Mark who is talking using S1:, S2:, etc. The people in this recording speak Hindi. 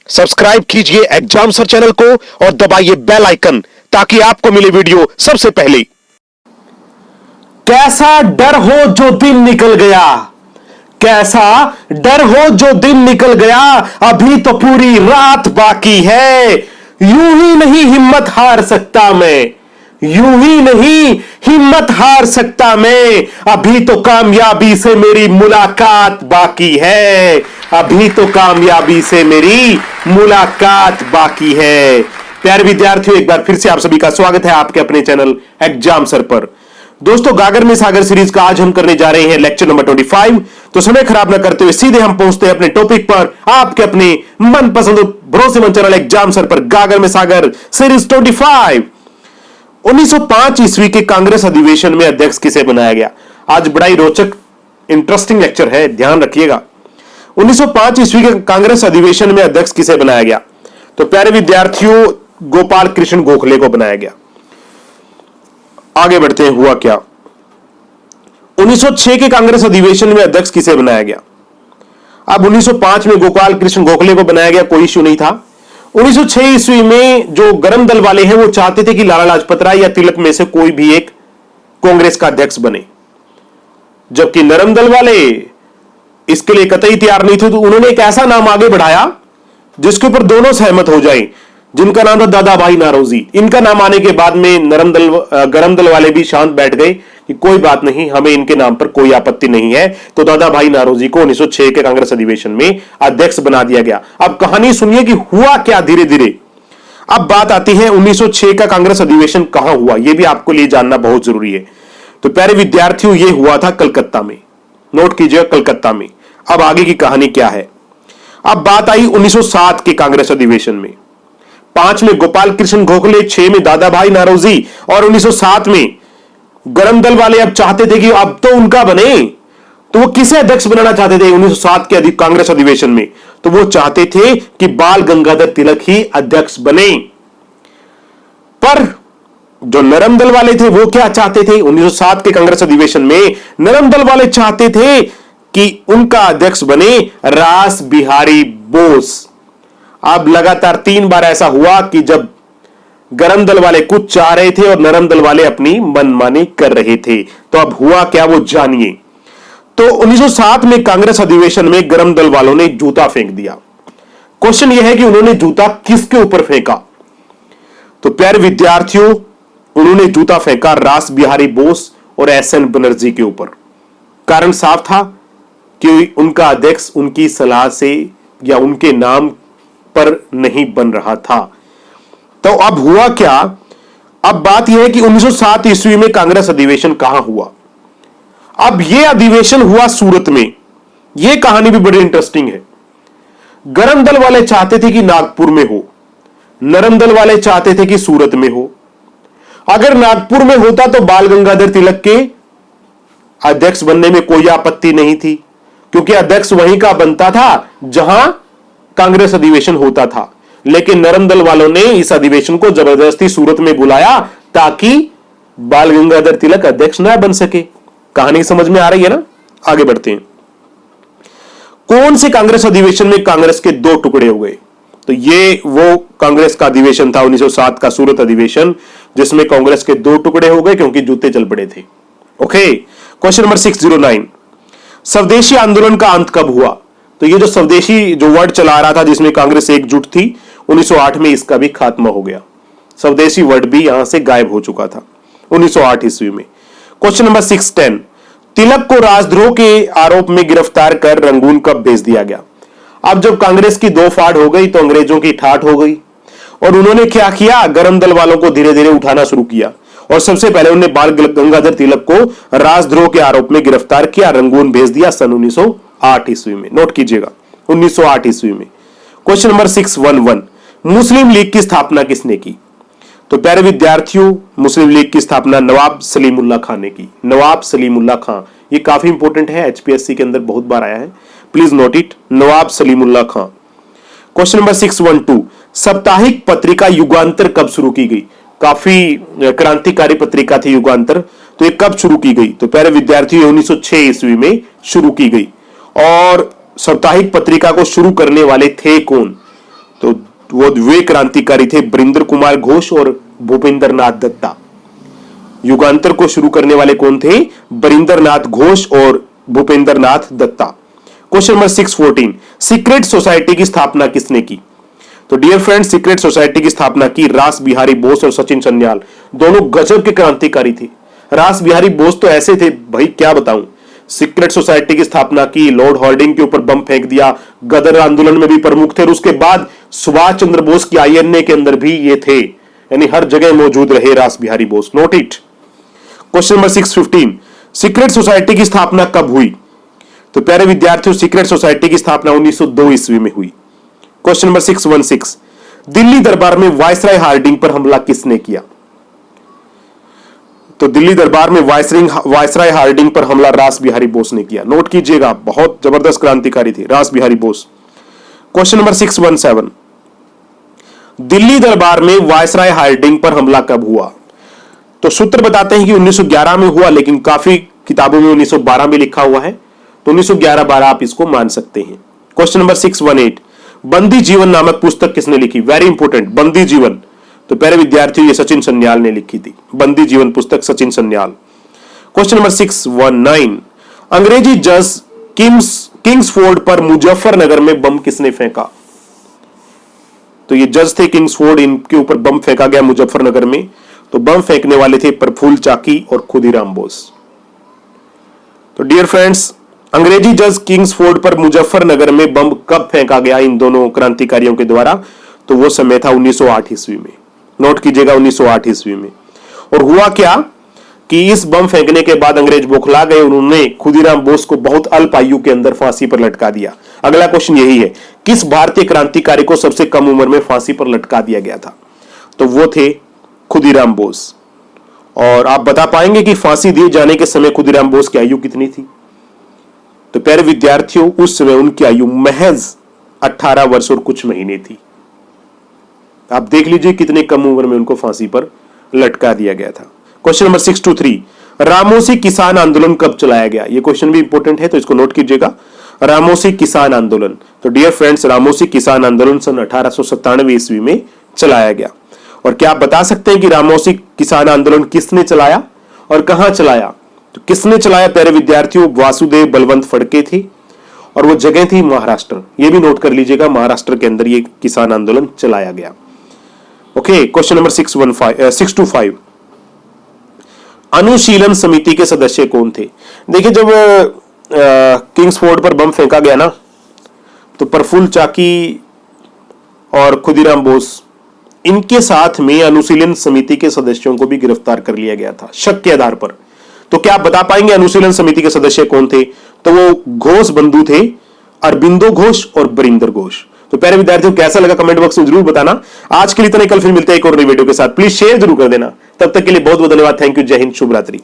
S1: सब्सक्राइब कीजिए एग्जाम सर चैनल को और दबाइए बेल आइकन ताकि आपको मिले वीडियो सबसे पहले।
S2: कैसा डर हो जो दिन निकल गया, कैसा डर हो जो दिन निकल गया, अभी तो पूरी रात बाकी है। यूं ही नहीं हिम्मत हार सकता मैं, यूं ही नहीं हिम्मत हार सकता मैं, अभी तो कामयाबी से मेरी मुलाकात बाकी है, अभी तो कामयाबी से मेरी मुलाकात बाकी है। प्यारे विद्यार्थियों, एक बार फिर से आप सभी का स्वागत है आपके अपने चैनल एग्जाम सर पर। दोस्तों, गागर में सागर सीरीज का आज हम करने जा रहे हैं लेक्चर नंबर 25। तो समय खराब न करते हुए सीधे हम पहुंचते हैं अपने टॉपिक पर, आपके अपने मनपसंद भरोसेमंद चैनल एग्जाम सर पर, गागर में सागर सीरीज 25। 1905 ईस्वी के कांग्रेस अधिवेशन में अध्यक्ष किसे बनाया गया? आज बड़ा ही रोचक इंटरेस्टिंग लेक्चर है, ध्यान रखिएगा। 1905 ईस्वी के कांग्रेस अधिवेशन में अध्यक्ष किसे बनाया गया? तो प्यारे विद्यार्थियों, गोपाल कृष्ण गोखले को बनाया गया। आगे बढ़ते हैं, हुआ क्या? 1906 के कांग्रेस अधिवेशन में अध्यक्ष किसे बनाया गया? अब 1905 में गोपाल कृष्ण गोखले को बनाया गया, कोई इश्यू नहीं था। 1906 ईस्वी में जो गरम दल वाले हैं वो चाहते थे कि लाला लाजपत राय या तिलक में से कोई भी एक कांग्रेस का अध्यक्ष बने, जबकि नरम दल वाले इसके लिए कतई तैयार नहीं थे। तो उन्होंने एक ऐसा नाम आगे बढ़ाया जिसके ऊपर दोनों सहमत हो जाएं, जिनका नाम था दादा भाई नारोजी। इनका नाम आने के बाद में गरम दल वाले भी शांत बैठ गए कि कोई बात नहीं, हमें इनके नाम पर कोई आपत्ति नहीं है। तो दादा भाई नारोजी को 1906 के कांग्रेस अधिवेशन में अध्यक्ष बना दिया गया। अब कहानी सुनिए कि हुआ क्या धीरे धीरे। अब बात आती है 1906 का कांग्रेस अधिवेशन कहां हुआ, यह भी आपको लिए जानना बहुत जरूरी है। तो प्यारे विद्यार्थियों, यह हुआ था कलकत्ता में, नोट कीजिएगा, कलकत्ता में। अब आगे की कहानी क्या है? अब बात आई 1907 के कांग्रेस अधिवेशन में। 5 में गोपाल कृष्ण गोखले, 6 में दादा भाई नारोजी और 1907 में गरम दल वाले अब चाहते थे कि अब तो उनका बने। तो वो किसे अध्यक्ष बनाना चाहते थे 1907 के कांग्रेस अधिवेशन में? तो वो चाहते थे कि बाल गंगाधर तिलक ही अध्यक्ष बने। पर जो नरम दल वाले थे वो क्या चाहते थे 1907 के कांग्रेस अधिवेशन में? नरम दल वाले चाहते थे कि उनका अध्यक्ष बने रास बिहारी बोस। अब लगातार 3 बार ऐसा हुआ कि जब गरम दल वाले कुछ चाह रहे थे और नरम दल वाले अपनी मनमानी कर रहे थे। तो अब हुआ क्या, वो जानिए। तो 1907 में कांग्रेस अधिवेशन में गरम दल वालों ने जूता फेंक दिया। क्वेश्चन यह है कि उन्होंने जूता किसके ऊपर फेंका? तो प्यारे विद्यार्थियों, उन्होंने जूता फेंका रास बिहारी बोस और एसएन बनर्जी के ऊपर। कारण साफ था कि उनका अध्यक्ष उनकी सलाह से या उनके नाम पर नहीं बन रहा था। तो अब हुआ क्या? अब बात यह है कि 1907 ईस्वी में कांग्रेस अधिवेशन कहां हुआ? अब यह अधिवेशन हुआ सूरत में। यह कहानी भी बड़ी इंटरेस्टिंग है। गरम दल वाले चाहते थे कि नागपुर में हो, नरम दल वाले चाहते थे कि सूरत में हो। अगर नागपुर में होता तो बाल गंगाधर तिलक के अध्यक्ष बनने में कोई आपत्ति नहीं थी, क्योंकि अध्यक्ष वहीं का बनता था जहां कांग्रेस अधिवेशन होता था। लेकिन नरम दल वालों ने इस अधिवेशन को जबरदस्ती सूरत में बुलाया ताकि बाल गंगाधर तिलक अध्यक्ष न बन सके। कहानी समझ में आ रही है ना? आगे बढ़ते हैं। कौन से कांग्रेस अधिवेशन में कांग्रेस के 2 टुकड़े हो गए? तो ये वो कांग्रेस का अधिवेशन था 1907 का सूरत अधिवेशन, जिसमें कांग्रेस के 2 टुकड़े हो गए क्योंकि जूते चल पड़े थे। ओके, क्वेश्चन नंबर 609, स्वदेशी आंदोलन का अंत कब हुआ? तो ये जो स्वदेशी जो वर्ड चला रहा था जिसमें कांग्रेस एकजुट थी, 1908 में इसका भी खात्मा हो गया। स्वदेशी वर्ड भी यहां से गायब हो चुका था 1908 ईस्वी में। क्वेश्चन नंबर 610, तिलक को राजद्रोह के आरोप में गिरफ्तार कर रंगून कब भेज दिया गया? अब जब कांग्रेस की 2 फाड़ हो गई तो अंग्रेजों की ठाठ हो गई और उन्होंने क्या किया, गरम दल वालों को धीरे धीरे उठाना शुरू किया। और सबसे पहले उन्होंने बाल गंगाधर तिलक को राजद्रोह के आरोप में गिरफ्तार किया, रंगून भेज दिया सन 1908 ईस्वी में। नोट कीजिएगा, 1908 ईस्वी में। क्वेश्चन नंबर 611, मुस्लिम लीग की स्थापना किसने की? तो प्यारे विद्यार्थियों, मुस्लिम लीग की स्थापना नवाब सलीमुल्लाह खान ने की। नवाब सलीमुल्लाह खान, ये काफी इंपॉर्टेंट है, एचपीएससी के अंदर बहुत बार आया है, please note it, Nawab Salimullah Khan. Question number 612, साप्ताहिक पत्रिका युगांतर कब शुरू की गई? काफी क्रांतिकारी पत्रिका थी युगांतर, तो ये कब शुरू की गई? तो प्यारे विद्यार्थियों, 1906 ईस्वी में शुरू की गई। और साप्ताहिक पत्रिका को शुरू करने वाले थे कौन? तो वो वे क्रांतिकारी थे बरिंदर कुमार घोष और भूपेंद्र नाथ दत्ता। युगांतर को शुरू करने वाले कौन थे? बरिंदर नाथ घोष और Bhupendra Nath Datta. Question number 614, secret society की स्थापना किसने की? तो डियर फ्रेंड्स, सीक्रेट सोसाइटी की स्थापना की रास बिहारी बोस और सचिन सन्याल। दोनों गजब के क्रांतिकारी थे। रास बिहारी बोस तो ऐसे थे भाई, क्या बताऊं। सीक्रेट सोसाइटी की स्थापना की, लॉर्ड हॉर्डिंग के ऊपर बम फेंक दिया, गदर आंदोलन में भी प्रमुख थे, और उसके बाद सुभाष चंद्र बोस की आईएनए के अंदर भी ये थे, यानी हर जगह मौजूद रहे रास Bihari Bose. Note it. Question number 615, secret society की स्थापना कब हुई? तो प्यारे विद्यार्थियों, सीक्रेट सोसाइटी की स्थापना 1902 ईस्वी में हुई। क्वेश्चन नंबर 616, दिल्ली दरबार में वायसराय हार्डिंग पर हमला किसने किया? तो दिल्ली दरबार में वायसराय हार्डिंग पर हमला रास बिहारी बोस ने किया। नोट कीजिएगा, बहुत जबरदस्त क्रांतिकारी थे रास बिहारी बोस। क्वेश्चन नंबर 617, दिल्ली दरबार में वायसराय हार्डिंग पर हमला कब हुआ? तो सूत्र बताते हैं कि 1911 में हुआ, लेकिन काफी किताबों में 1912 में लिखा हुआ है, तो 1911-12 आप इसको मान सकते हैं। क्वेश्चन नंबर 618, बंदी जीवन नामक पुस्तक किसने लिखी? वेरी इंपोर्टेंट, बंदी जीवन। तो प्यारे विद्यार्थियों, ये सचिन सन्याल ने लिखी थी, बंदी जीवन पुस्तक सचिन सन्याल। क्वेश्चन नंबर 619, अंग्रेजी जज किंग्सफोर्ड पर मुजफ्फरनगर में बम किसने फेंका? तो ये जज थे किंग्सफोर्ड, इनके ऊपर बम फेंका गया मुजफ्फरनगर में। तो बम फेंकने वाले थे प्रफुल्ल चाकी और खुदीराम बोस। तो डियर फ्रेंड्स, अंग्रेजी जज किंग्सफोर्ड पर मुजफ्फरनगर में बम कब फेंका गया इन दोनों क्रांतिकारियों के द्वारा? तो वो समय था 1908 ईस्वी में। नोट कीजिएगा, 1908 ईस्वी में। और हुआ क्या कि इस बम फेंकने के बाद अंग्रेज बौखला गए, उन्होंने खुदीराम बोस को बहुत अल्प आयु के अंदर फांसी पर लटका दिया। अगला क्वेश्चन यही है, किस भारतीय क्रांतिकारी को सबसे कम उम्र में फांसी पर लटका दिया गया था? तो वो थे खुदीराम बोस। और आप बता पाएंगे कि फांसी दिए जाने के समय खुदीराम बोस की आयु कितनी थी? तो प्यारे विद्यार्थियों, उस समय उनकी आयु महज 18 वर्ष और कुछ महीने थी। आप देख लीजिए कितने कम उम्र में उनको फांसी पर लटका दिया गया था। क्वेश्चन नंबर 623, रामोसी किसान आंदोलन कब चलाया गया? ये क्वेश्चन भी इंपॉर्टेंट है, तो इसको नोट कीजिएगा। रामोसी किसान आंदोलन। तो डियर फ्रेंड्स, रामोसी किसान आंदोलन सन 1897 ईस्वी में चलाया गया। और क्या आप बता सकते हैं कि रामोसी किसान आंदोलन किसने चलाया और कहां चलाया? तो किसने चलाया प्यारे विद्यार्थियों? वासुदेव बलवंत फड़के थे, और वो जगह थी महाराष्ट्र। ये भी नोट कर लीजिएगा, महाराष्ट्र के अंदर ये किसान आंदोलन चलाया गया। ओके, क्वेश्चन नंबर 625, अनुशीलन समिति के सदस्य कौन थे? देखिए, जब किंग्सफोर्ड पर बम फेंका गया ना, तो प्रफुल्ल चाकी और खुदीराम बोस, इनके साथ में अनुशीलन समिति के सदस्यों को भी गिरफ्तार कर लिया गया था शक के आधार पर। तो क्या आप बता पाएंगे अनुशीलन समिति के सदस्य कौन थे? तो वो घोष बंधु थे, अरबिंदो घोष और बरिंदर घोष। तो प्यारे विद्यार्थियों, कैसा लगा कमेंट बॉक्स में जरूर बताना। आज के लिए इतना, कल फिर मिलते हैं एक और नई वीडियो के साथ। प्लीज शेयर जरूर कर देना। तब तक के लिए बहुत बहुत धन्यवाद। Thank you. जय हिंद, शुभ रात्रि।